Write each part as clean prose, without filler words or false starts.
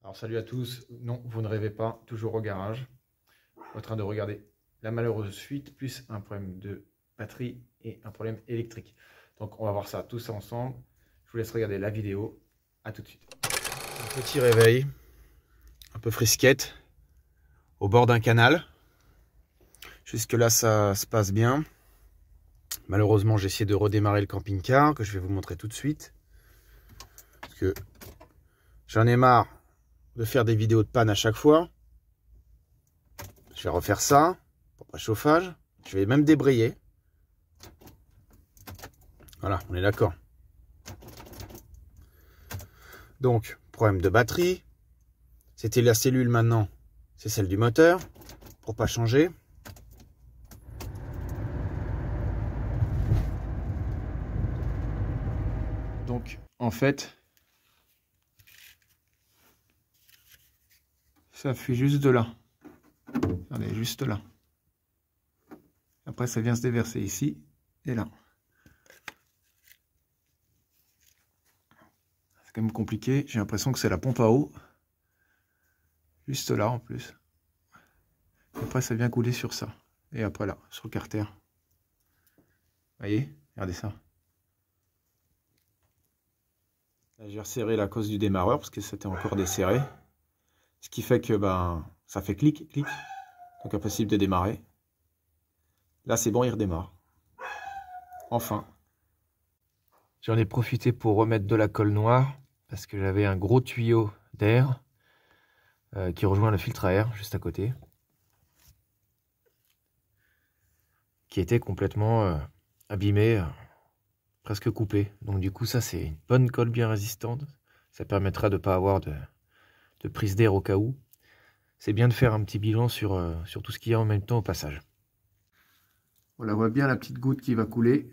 Alors salut à tous, non vous ne rêvez pas, toujours au garage, en train de regarder la malheureuse fuite, plus un problème de batterie et un problème électrique. Donc on va voir ça tous ensemble, je vous laisse regarder la vidéo, à tout de suite. Un petit réveil, un peu frisquette, au bord d'un canal, jusque là ça se passe bien. Malheureusement j'ai essayé de redémarrer le camping-car, que je vais vous montrer tout de suite, parce que j'en ai marre de faire des vidéos de panne à chaque fois. Je vais refaire ça pour préchauffage. Je vais même débrayer. Voilà, on est d'accord. Donc, problème de batterie. C'était la cellule maintenant, c'est celle du moteur. Pour pas changer. Donc, en fait, ça fuit juste de là. Regardez, juste là. Après, ça vient se déverser ici et là. C'est quand même compliqué. J'ai l'impression que c'est la pompe à eau. Juste là en plus. Et après, ça vient couler sur ça. Et après là, sur le carter. Vous voyez? Regardez ça. Là, j'ai resserré la cause du démarreur parce que c'était encore desserré. Ce qui fait que ça fait clic, clic. Donc impossible de démarrer. Là c'est bon, il redémarre. Enfin. J'en ai profité pour remettre de la colle noire. Parce que j'avais un gros tuyau d'air qui rejoint le filtre à air juste à côté. Qui était complètement abîmé, presque coupé. Donc du coup ça c'est une bonne colle bien résistante. Ça permettra de ne pas avoir de prise d'air au cas où. C'est bien de faire un petit bilan sur tout ce qu'il y a en même temps au passage. On la voit bien la petite goutte qui va couler.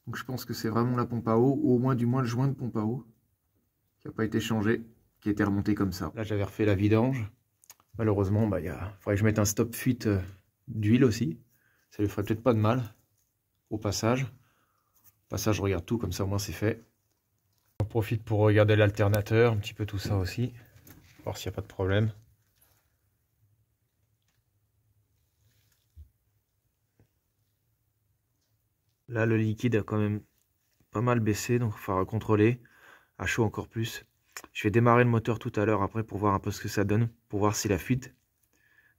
Donc je pense que c'est vraiment la pompe à eau, ou au moins le joint de pompe à eau, qui n'a pas été changé, qui a été remonté comme ça. Là j'avais refait la vidange. Malheureusement, il faudrait que je mette un stop fuite d'huile aussi. Ça lui ferait peut-être pas de mal au passage. Au passage, je regarde tout, comme ça au moins c'est fait. J'en profite pour regarder l'alternateur, un petit peu tout ça aussi. Voir s'il n'y a pas de problème. Là, le liquide a quand même pas mal baissé, donc il faudra contrôler. À chaud encore plus. Je vais démarrer le moteur tout à l'heure après pour voir un peu ce que ça donne. Pour voir si la fuite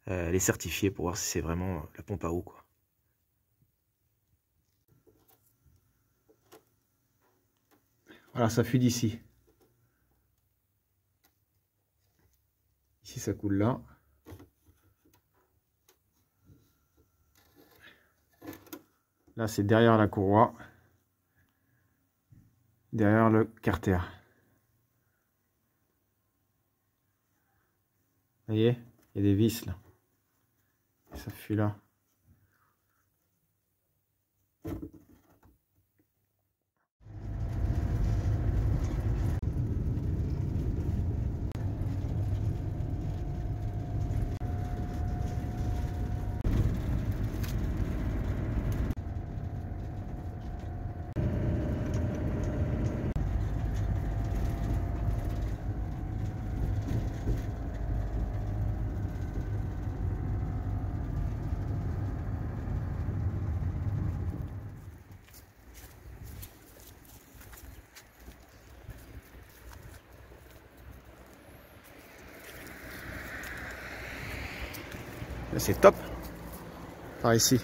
elle est certifiée, pour voir si c'est vraiment la pompe à eau, quoi. Voilà, ça fuit d'ici. Ici, ça coule là. Là, c'est derrière la courroie. Derrière le carter. Vous voyez, il y a des vis là. Et ça fuit là. C'est top par ici.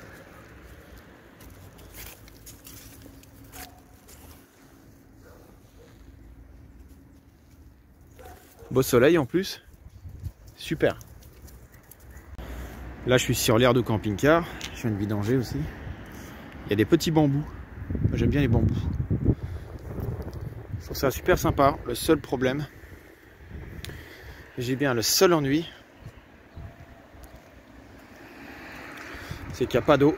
Beau soleil en plus. Super. Là je suis sur l'aire de camping-car. Je viens de vidanger aussi. Il y a des petits bambous. J'aime bien les bambous. Je trouve ça super sympa. Le seul problème, j'ai bien le seul ennui, c'est qu'il n'y a pas d'eau.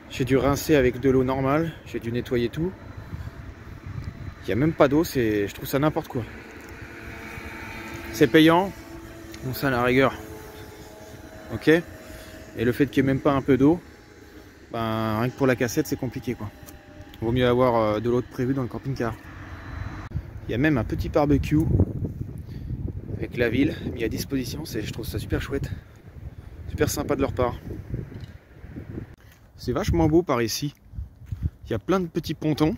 J'ai dû rincer avec de l'eau normale, j'ai dû nettoyer tout. Il n'y a même pas d'eau, je trouve ça n'importe quoi. C'est payant, bon ça à la rigueur. Ok. Et le fait qu'il n'y ait même pas un peu d'eau, rien que pour la cassette c'est compliqué quoi. Vaut mieux avoir de l'eau de prévu dans le camping-car. Il y a même un petit barbecue avec la ville mis à disposition. Je trouve ça super chouette, super sympa de leur part. C'est vachement beau par ici. Il y a plein de petits pontons.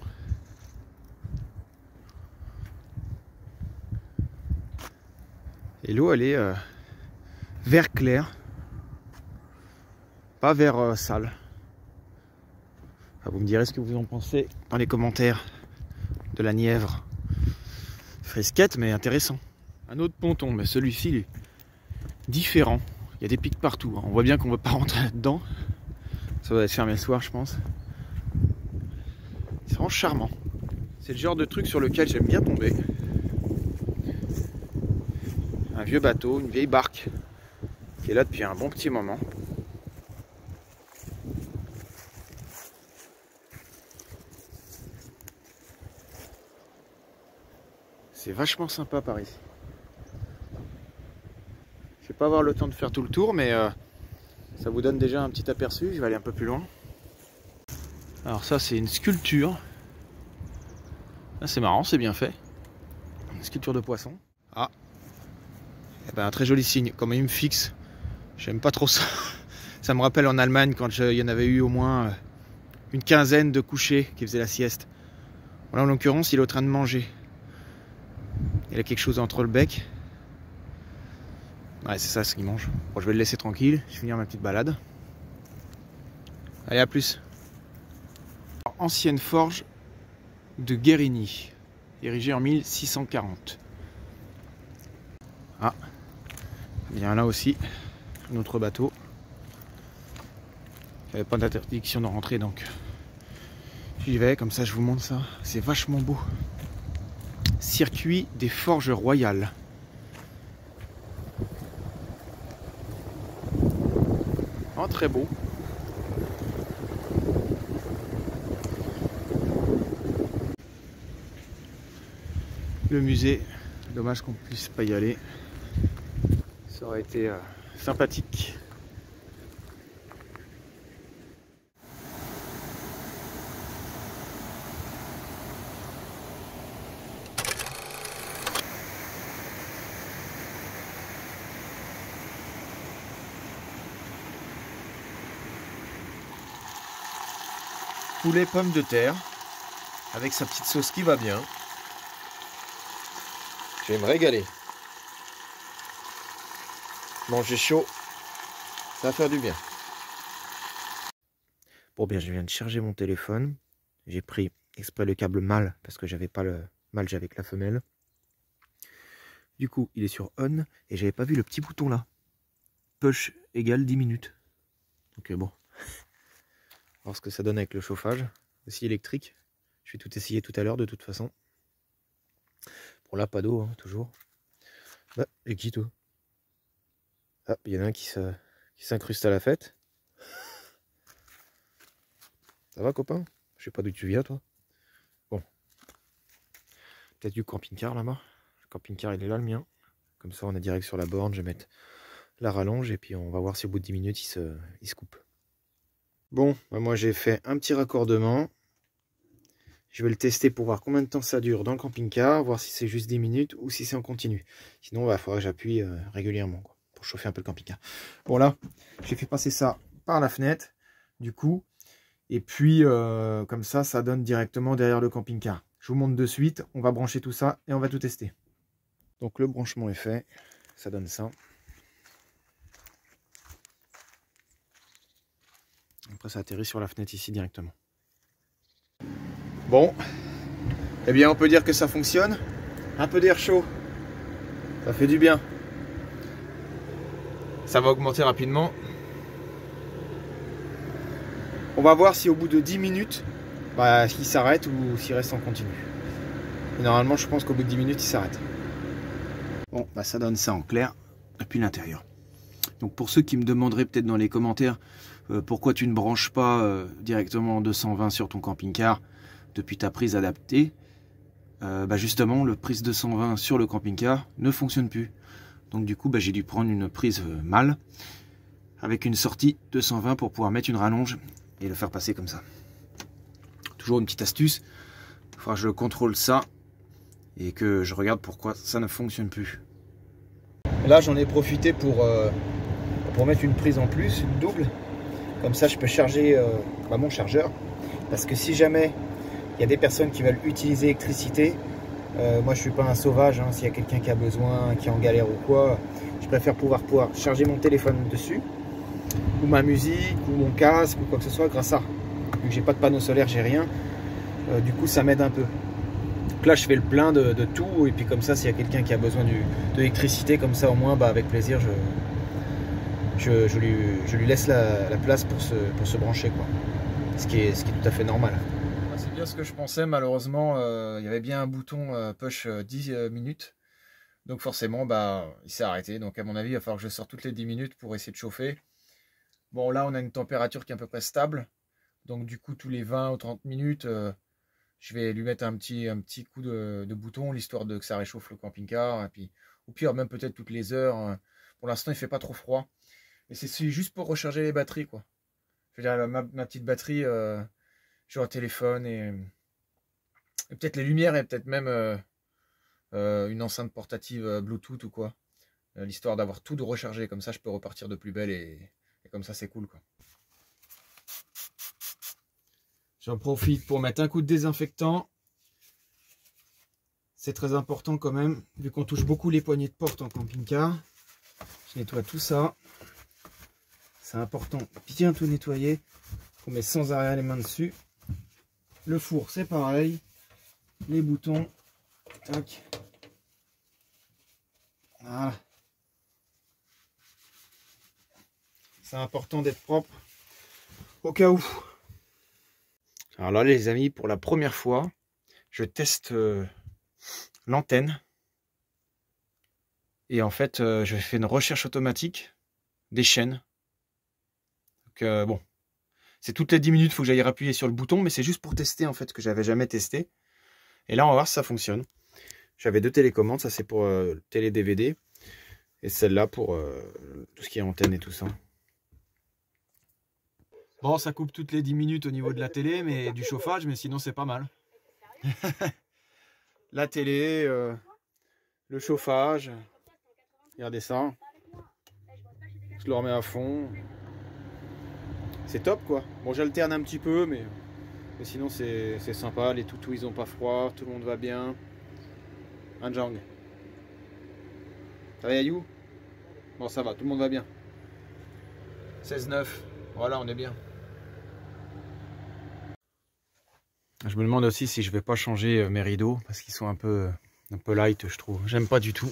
Et l'eau elle est vert clair, pas vert sale. Vous me direz ce que vous en pensez dans les commentaires de la Nièvre. Fresquette mais intéressant. Un autre ponton, mais celui-ci il est différent. Il y a des pics partout. On voit bien qu'on ne veut pas rentrer là-dedans. Ça va être fermé le soir je pense. C'est vraiment charmant. C'est le genre de truc sur lequel j'aime bien tomber. Un vieux bateau, une vieille barque qui est là depuis un bon petit moment. C'est vachement sympa par ici. Je vais pas avoir le temps de faire tout le tour, mais ça vous donne déjà un petit aperçu. Je vais aller un peu plus loin. Alors ça c'est une sculpture. Ah, c'est marrant, c'est bien fait. Une sculpture de poisson. Ah, eh ben, un très joli signe. Comme il me fixe, j'aime pas trop ça. Ça me rappelle en Allemagne quand il y en avait eu au moins une quinzaine de couchés qui faisaient la sieste. Là en l'occurrence il est en train de manger. Il a quelque chose entre le bec. Ouais, c'est ça ce qu'il mange. Bon, je vais le laisser tranquille. Je vais finir ma petite balade. Allez, à plus. Ancienne forge de Guérini, érigée en 1640. Ah, il y a là aussi un autre bateau. Il n'y avait pas d'interdiction de rentrer, donc j'y vais. Comme ça, je vous montre ça. C'est vachement beau. Circuit des Forges Royales. Oh, très beau. Le musée, dommage qu'on puisse pas y aller. Ça aurait été sympathique. Poulet pommes de terre avec sa petite sauce qui va bien. Je vais me régaler. Manger chaud, ça va faire du bien. Bon bien, je viens de charger mon téléphone. J'ai pris exprès le câble mâle parce que j'avais pas le mâle, j'avais que la femelle. Du coup, il est sur on et j'avais pas vu le petit bouton là. Push égale 10 minutes. Donc bon. voir ce que ça donne avec le chauffage, aussi électrique. Je vais tout essayer tout à l'heure de toute façon. Bon là, pas d'eau, hein, toujours. Bah, et qui tout? Ah, il y en a un qui s'incruste à la fête. Ça va, copain? Je sais pas d'où tu viens, toi. Bon. Peut-être du camping-car là-bas. Le camping-car, il est là, le mien. Comme ça, on est direct sur la borne. Je vais mettre la rallonge et puis on va voir si au bout de 10 minutes, il se coupe. Bon, bah moi j'ai fait un petit raccordement. Je vais le tester pour voir combien de temps ça dure dans le camping-car, voir si c'est juste 10 minutes ou si c'est en continu. Sinon, il faudra que j'appuie régulièrement quoi, pour chauffer un peu le camping-car. Bon là, j'ai fait passer ça par la fenêtre, du coup. Et puis, comme ça donne directement derrière le camping-car. Je vous montre de suite, on va brancher tout ça et on va tout tester. Donc le branchement est fait, ça donne ça. Après ça atterrit sur la fenêtre ici directement. Bon, eh bien on peut dire que ça fonctionne. Un peu d'air chaud, ça fait du bien. Ça va augmenter rapidement. On va voir si au bout de 10 minutes, il s'arrête ou s'il reste en continu. Et normalement je pense qu'au bout de 10 minutes il s'arrête. Bon, ça donne ça en clair depuis l'intérieur. Donc pour ceux qui me demanderaient peut-être dans les commentaires pourquoi tu ne branches pas directement en 220 sur ton camping-car depuis ta prise adaptée, justement le prise 220 sur le camping-car ne fonctionne plus. Donc du coup j'ai dû prendre une prise mâle avec une sortie 220 pour pouvoir mettre une rallonge et le faire passer comme ça. Toujours une petite astuce, il faudra que je contrôle ça et que je regarde pourquoi ça ne fonctionne plus. Là j'en ai profité pour mettre une prise en plus, une double. Comme ça je peux charger mon chargeur. Parce que si jamais il y a des personnes qui veulent utiliser l'électricité, moi je suis pas un sauvage, hein. S'il y a quelqu'un qui a besoin, qui est en galère ou quoi, je préfère pouvoir charger mon téléphone dessus, ou ma musique, ou mon casque, ou quoi que ce soit, grâce à. Vu que j'ai pas de panneau solaire, j'ai rien, du coup ça m'aide un peu. Donc là je fais le plein de tout, et puis comme ça s'il y a quelqu'un qui a besoin de l'électricité, comme ça au moins avec plaisir je lui laisse la place pour se brancher, quoi. Ce qui est tout à fait normal. C'est bien ce que je pensais, malheureusement il y avait bien un bouton push 10 minutes, donc forcément il s'est arrêté. Donc à mon avis il va falloir que je sorte toutes les 10 minutes pour essayer de chauffer. Bon, là on a une température qui est à peu près stable, donc du coup tous les 20 ou 30 minutes je vais lui mettre un petit coup de bouton, l'histoire de que ça réchauffe le camping-car, et puis au pire même peut-être toutes les heures. Pour l'instant il fait pas trop froid, mais c'est juste pour recharger les batteries, quoi. Je veux dire, ma petite batterie, j'ai un téléphone et peut-être les lumières et peut-être même une enceinte portative Bluetooth ou quoi. L'histoire d'avoir tout de recharger, comme ça je peux repartir de plus belle et comme ça c'est cool, quoi. J'en profite pour mettre un coup de désinfectant. C'est très important quand même, vu qu'on touche beaucoup les poignées de porte en camping-car. Je nettoie tout ça. C'est important, bien tout nettoyer. On met sans arrêt les mains dessus. Le four, c'est pareil. Les boutons. Tac. Voilà. C'est important d'être propre au cas où. Alors là les amis, pour la première fois, je teste l'antenne. Et en fait, je fais une recherche automatique des chaînes. Donc bon, c'est toutes les 10 minutes, il faut que j'aille appuyer sur le bouton, mais c'est juste pour tester en fait, que j'avais jamais testé. Et là on va voir si ça fonctionne. J'avais deux télécommandes, ça c'est pour télé DVD, et celle-là pour tout ce qui est antenne et tout ça. Bon, ça coupe toutes les 10 minutes au niveau de la télé, mais du chauffage, mais sinon c'est pas mal. La télé, le chauffage, regardez ça. Je le remets à fond. C'est top, quoi. Bon, j'alterne un petit peu, mais sinon c'est sympa. Les toutous ils ont pas froid, tout le monde va bien. Un Jang. Ça va Yayou? Bon, ça va, tout le monde va bien. 16,9, voilà, on est bien. Je me demande aussi si je vais pas changer mes rideaux, parce qu'ils sont un peu light, je trouve. J'aime pas du tout.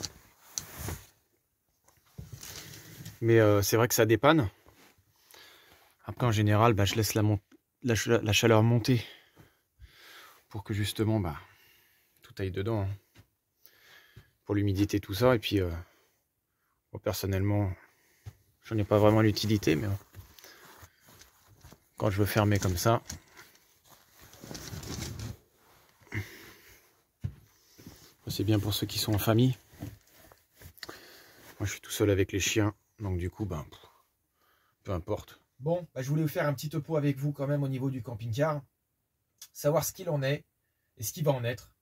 Mais c'est vrai que ça dépanne. Après, en général, je laisse la chaleur monter pour que justement tout aille dedans, hein. Pour l'humidité, tout ça. Et puis, moi, personnellement, j'en ai pas vraiment l'utilité, mais quand je veux fermer comme ça, c'est bien pour ceux qui sont en famille. Moi, je suis tout seul avec les chiens, donc du coup, peu importe. Bon, je voulais vous faire un petit topo avec vous quand même au niveau du camping-car, savoir ce qu'il en est et ce qui va en être.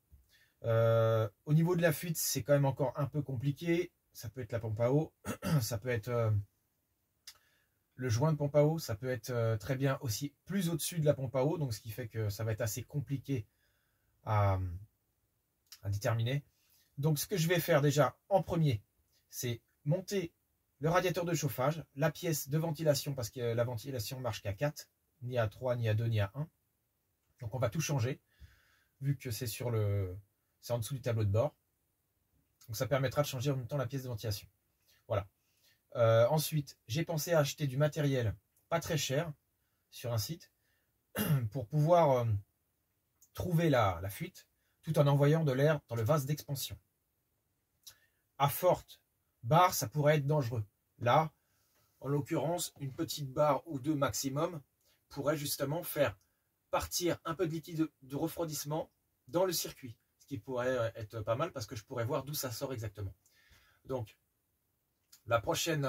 Au niveau de la fuite, c'est quand même encore un peu compliqué. Ça peut être la pompe à eau, ça peut être le joint de pompe à eau, ça peut être très bien aussi plus au-dessus de la pompe à eau, donc ce qui fait que ça va être assez compliqué à déterminer. Donc ce que je vais faire déjà en premier, c'est monter le radiateur de chauffage, la pièce de ventilation, parce que la ventilation marche qu'à 4, ni à 3, ni à 2, ni à 1. Donc on va tout changer, vu que c'est en dessous du tableau de bord. Donc ça permettra de changer en même temps la pièce de ventilation. Voilà. Ensuite, j'ai pensé à acheter du matériel pas très cher sur un site pour pouvoir trouver la fuite tout en envoyant de l'air dans le vase d'expansion. À forte barre, ça pourrait être dangereux. Là, en l'occurrence, une petite barre ou deux maximum pourrait justement faire partir un peu de liquide de refroidissement dans le circuit. Ce qui pourrait être pas mal parce que je pourrais voir d'où ça sort exactement. Donc, la prochaine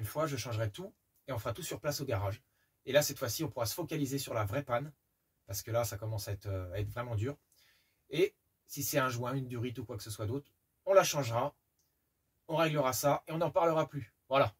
fois, je changerai tout et on fera tout sur place au garage. Et là, cette fois-ci, on pourra se focaliser sur la vraie panne parce que là, ça commence à être vraiment dur. Et si c'est un joint, une durite ou quoi que ce soit d'autre, on la changera on réglera ça et on n'en parlera plus. Voilà.